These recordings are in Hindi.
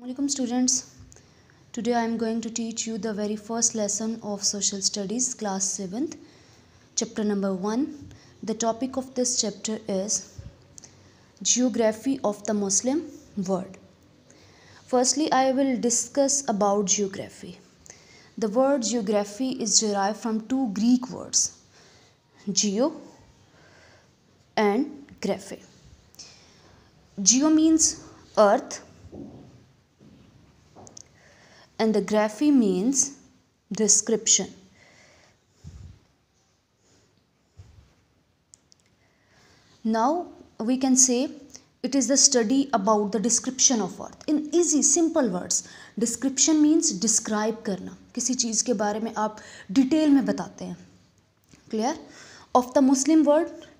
Welcome students. Today I am going to teach you the very first lesson of Social Studies class 7th, chapter number 1. The topic of this chapter is Geography of the Muslim World. Firstly, I will discuss about geography. The word geography is derived from two Greek words, geo and graphe. Geo means earth and the graphy means description. Now we can say it is the study about the description of earth in easy simple words. Description means describe करना, किसी चीज़ के बारे में आप डिटेल में बताते हैं. Clear? Of the Muslim world,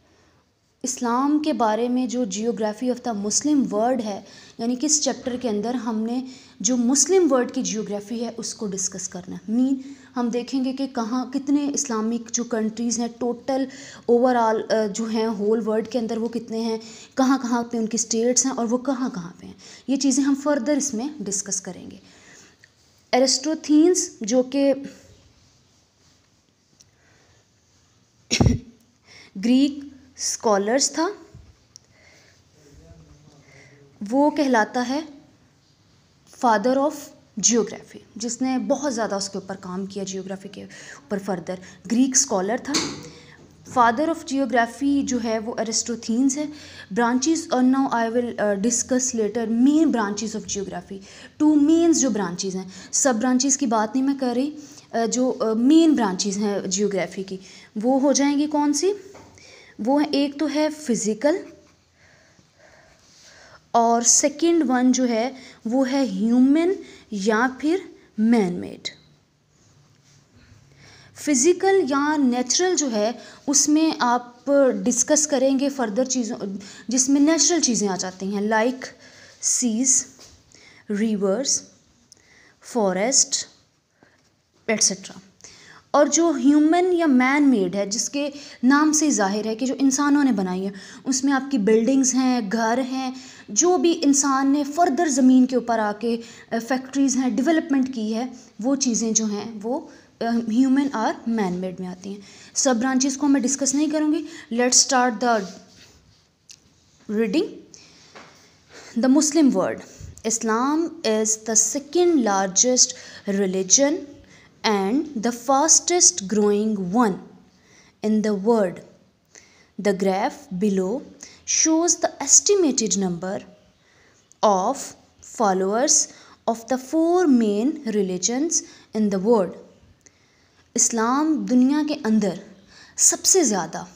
इस्लाम के बारे में जो geography of the Muslim world है, यानी कि इस चैप्टर के अंदर हमने जो मुस्लिम वर्ल्ड की जियोग्राफी है उसको डिस्कस करना है. हम देखेंगे कि कहाँ कितने इस्लामिक जो कंट्रीज़ हैं टोटल ओवरऑल जो हैं होल वर्ल्ड के अंदर वो कितने हैं, कहाँ कहाँ पे उनकी स्टेट्स हैं और वो कहाँ कहाँ पे हैं. ये चीज़ें हम फर्दर इसमें डिस्कस करेंगे. एरिस्टोथीन्स जो कि ग्रीक स्कॉलर्स था, वो कहलाता है फादर ऑफ जियोग्राफी, जिसने बहुत ज़्यादा उसके ऊपर काम किया, जियोग्राफी के ऊपर फर्दर. ग्रीक स्कॉलर था. फादर ऑफ जियोग्राफी जो है वो एरिस्टोथीन्स है. ब्रांचेस और now I will discuss later main branches of geography. Two mains जो ब्रांचेस हैं, सब ब्रांचेस की बात नहीं मैं कर रही, जो मेन ब्रांचेस हैं जियोग्राफी की वो हो जाएंगी कौन सी. वो एक तो है फिज़िकल और सेकंड वन जो है वो है ह्यूमन या फिर मैन मेड. फिज़िकल या नेचुरल जो है उसमें आप डिस्कस करेंगे फर्दर चीज़ों, जिसमें नेचुरल चीज़ें आ जाती हैं like seas, rivers, forest etcetera. और जो ह्यूमन या मैन मेड है, जिसके नाम से ज़ाहिर है कि जो इंसानों ने बनाई है, उसमें आपकी बिल्डिंग्स हैं, घर हैं, जो भी इंसान ने फर्दर ज़मीन के ऊपर आके फैक्ट्रीज़ हैं डेवलपमेंट की है, वो चीज़ें जो हैं वो ह्यूमन और मैन मेड में आती हैं. सब ब्रांचेस को मैं डिस्कस नहीं करूँगी. Let's start the reading. The Muslim world. Islam is the second largest religion and the fastest growing one in the world. The graph below shows the estimated number of followers of the four main religions in the world. इस्लाम दुनिया के अंदर सबसे ज़्यादा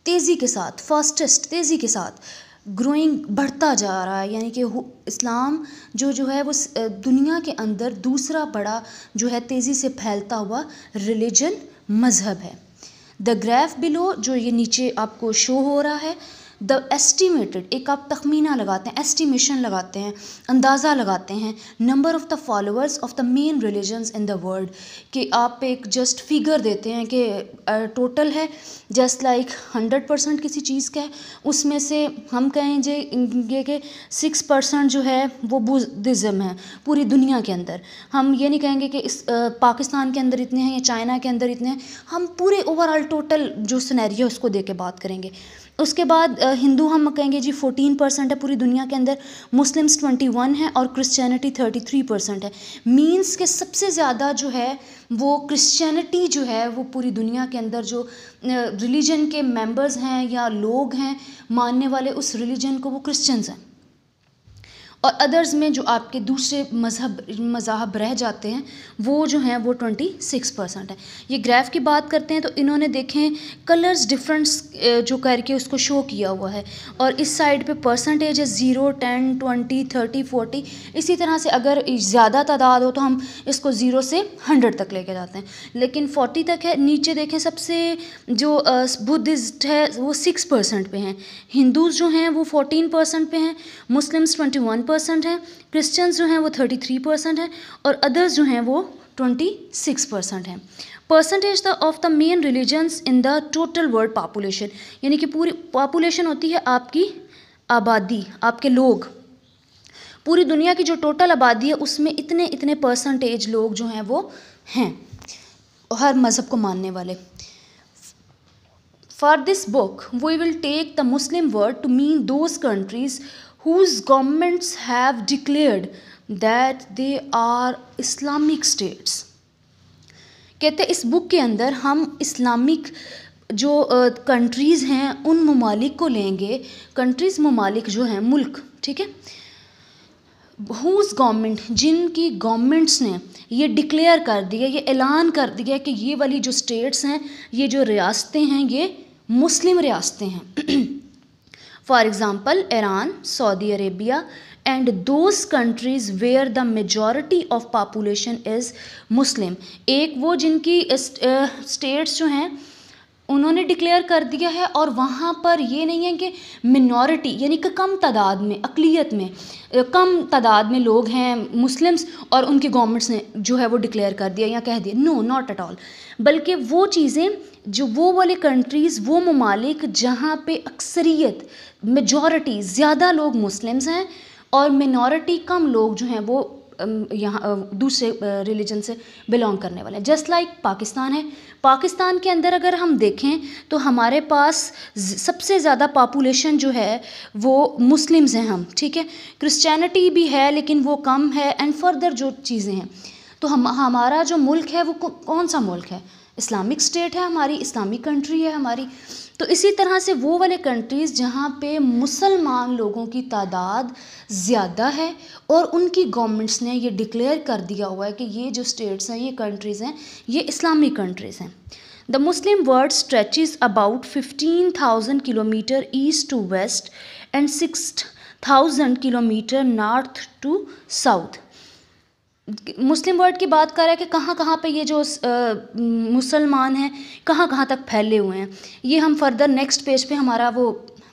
तेज़ी के साथ, फास्टेस्ट तेज़ी के साथ ग्रोइंग बढ़ता जा रहा है, यानी कि इस्लाम जो है वो दुनिया के अंदर दूसरा बड़ा जो है तेज़ी से फैलता हुआ रिलीजन मज़हब है. द ग्राफ बिलो जो ये नीचे आपको शो हो रहा है, द एस्टिमेटेड, एक आप तखमीना लगाते हैं, एस्टिमेशन लगाते हैं, अंदाज़ा लगाते हैं, number of the followers of the main religions in the world, कि आप एक जस्ट फिगर देते हैं कि टोटल है जस्ट लाइक 100% किसी चीज़ का है, उसमें से हम कहेंगे कि 6% जो है वो बुद्धिज़्म है पूरी दुनिया के अंदर. हम ये नहीं कहेंगे कि इस पाकिस्तान के अंदर इतने हैं या चाइना के अंदर इतने हैं, हम पूरे ओवरऑल टोटल जो सिनेरियो उसको दे के बात करेंगे. उसके बाद हिंदू हम कहेंगे जी 14% है पूरी दुनिया के अंदर, मुस्लिम्स 21 है और क्रिश्चियनिटी 33% है. मीन्स के सबसे ज़्यादा जो है वो क्रिश्चियनिटी जो है वो पूरी दुनिया के अंदर जो रिलीजन के मेंबर्स हैं या लोग हैं मानने वाले उस रिलीजन को, वो क्रिश्चियंस हैं. और अदर्स में जो आपके दूसरे मज़हब रह जाते हैं वो जो हैं वो 26% है. ये ग्राफ की बात करते हैं तो इन्होंने देखें कलर्स डिफरेंस जो करके उसको शो किया हुआ है, और इस साइड पे परसेंटेज है 0, 10, 20, 30, 40. इसी तरह से अगर ज़्यादा तादाद हो तो हम इसको 0 से 100 तक लेके जाते हैं, लेकिन 40 तक है. नीचे देखें सबसे जो बुद्धिस्ट है वो 6% पे हैं, हिंदूज़ जो हैं वो 14% पे हैं, मुस्लिम्स 21% हैं, क्रिश्चियंस जो हैं वो 33% हैं और अदर्स जो हैं वो 26% हैं. Percentage of the main religions in the total world population, यानी कि पूरी पॉपुलेशन होती है आपकी आबादी, आपके लोग. पूरी दुनिया की जो टोटल आबादी है उसमें इतने इतने परसेंटेज लोग जो हैं वो हैं हर मज़हब को मानने वाले। For this book, we will take the Muslim word to mean those countries whose governments have declared that they are Islamic states. कहते इस बुक के अंदर हम इस्लामिक जो कंट्रीज़ हैं उन ममालिक को लेंगे। कंट्रीज़ ममालिक जो हैं मुल्क, ठीक है, हुज़ गवर्नमेंट, जिनकी गवर्नमेंट्स ने ये डिक्लेयर कर दिया, ये ऐलान कर दिया कि ये वाली जो स्टेट्स हैं, ये जो रियासतें हैं, ये मुस्लिम रियासतें हैं। For example Iran, Saudi Arabia and those countries where the majority of population is Muslim. एक वो जिनकी स्टेट्स जो हैं उन्होंने डिक्लेयर कर दिया है और वहाँ पर ये नहीं है कि मिनॉरिटी यानी कि कम तादाद में, अक़लियत में कम तादाद में लोग हैं मुस्लिम्स और उनकी गवर्नमेंट्स ने जो है वो डिक्लेयर कर दिया या कह दिया। No, not at all. बल्कि वो चीज़ें जो वो वाले कंट्रीज़, वो ममालिक जहाँ पे अक्सरियत, मेजॉरिटी ज़्यादा लोग मुस्लिम्स हैं और मिनॉरिटी कम लोग जो हैं वो यहाँ दूसरे रिलीजन से बिलोंग करने वाले हैं। जस्ट लाइक पाकिस्तान है। पाकिस्तान के अंदर अगर हम देखें तो हमारे पास सबसे ज़्यादा पॉपुलेशन जो है वो मुस्लिम्स हैं हम, ठीक है। क्रिश्चियनिटी भी है लेकिन वो कम है एंड फर्दर जो चीज़ें हैं। तो हमारा जो मुल्क है वो कौन सा मुल्क है? इस्लामिक स्टेट है हमारी, इस्लामिक कंट्री है हमारी। तो इसी तरह से वो वाले कंट्रीज़ जहाँ पे मुसलमान लोगों की तादाद ज़्यादा है और उनकी गवर्नमेंट्स ने ये डिक्लेयर कर दिया हुआ है कि ये जो स्टेट्स हैं, ये कंट्रीज़ हैं, ये इस्लामिक कंट्रीज़ हैं। The Muslim world stretches about 15,000 kilometre east to west and 6,000 kilometre north to south. Muslim world की बात कर रहा है कि कहाँ कहाँ पे ये जो मुसलमान हैं कहाँ कहाँ तक फैले हुए हैं। ये हम फर्दर नेक्स्ट पेज पे हमारा वो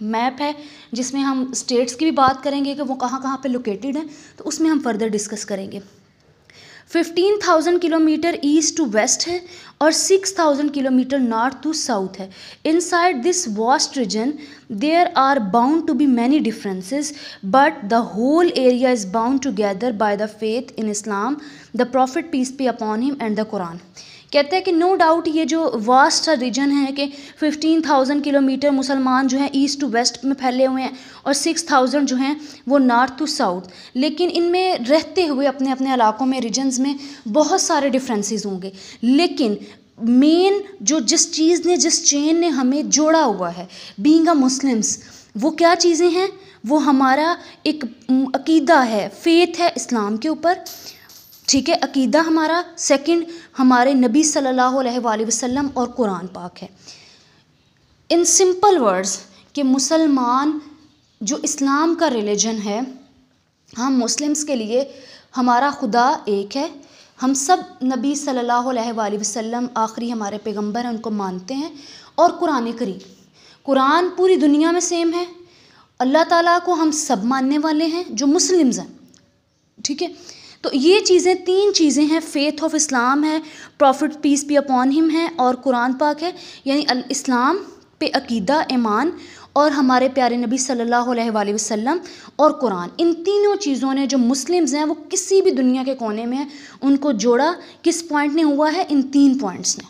मैप है जिसमें हम स्टेट्स की भी बात करेंगे कि वो कहाँ कहाँ पे लोकेटेड हैं, तो उसमें हम फर्दर डिस्कस करेंगे। 15,000 किलोमीटर ईस्ट टू वेस्ट है और 6,000 किलोमीटर नॉर्थ टू साउथ है। Inside this vast region there are bound to be many differences but the whole area is bound together by the faith in Islam, the prophet peace be upon him and the Quran. कहते हैं कि नो डाउट ये जो वास्ट रीजन है कि 15,000 किलोमीटर मुसलमान जो हैं ईस्ट टू वेस्ट में फैले हुए हैं और 6,000 जो हैं वो नॉर्थ टू साउथ, लेकिन इनमें रहते हुए अपने अपने इलाकों में, रीजन्स में बहुत सारे डिफरेंसेस होंगे। लेकिन मेन जो जिस चीज़ ने, जिस चेन ने हमें जोड़ा हुआ है बीइंग अ मुस्लिम्स, वो क्या चीज़ें हैं? वो हमारा एक अकीदा है, फेथ है इस्लाम के ऊपर, ठीक है, अकीदा हमारा। सेकंड हमारे नबी सल्लल्लाहु अलैहि वसल्लम और कुरान पाक है। इन सिंपल वर्ड्स कि मुसलमान जो इस्लाम का रिलीजन है, हम मुस्लिम्स के लिए हमारा खुदा एक है, हम सब नबी सल्लल्लाहु अलैहि वसल्लम आखिरी हमारे पैगंबर हैं, उनको मानते हैं। और कुरान करीम, कुरान पूरी दुनिया में सेम है। अल्लाह ताला को हम सब मानने वाले हैं जो मुस्लिम्स हैं, ठीक है। तो ये चीज़ें, तीन चीज़ें हैं, फेथ ऑफ इस्लाम है, prophet peace be upon him है और कुरान पाक है। यानी इस्लाम पे अकीदा, ईमान और हमारे प्यारे नबी सल्लल्लाहु अलैहि वसल्लम और कुरान, इन तीनों चीज़ों ने जो मुस्लिम्स हैं वो किसी भी दुनिया के कोने में हैं, उनको जोड़ा किस पॉइंट ने हुआ है? इन तीन पॉइंट्स ने।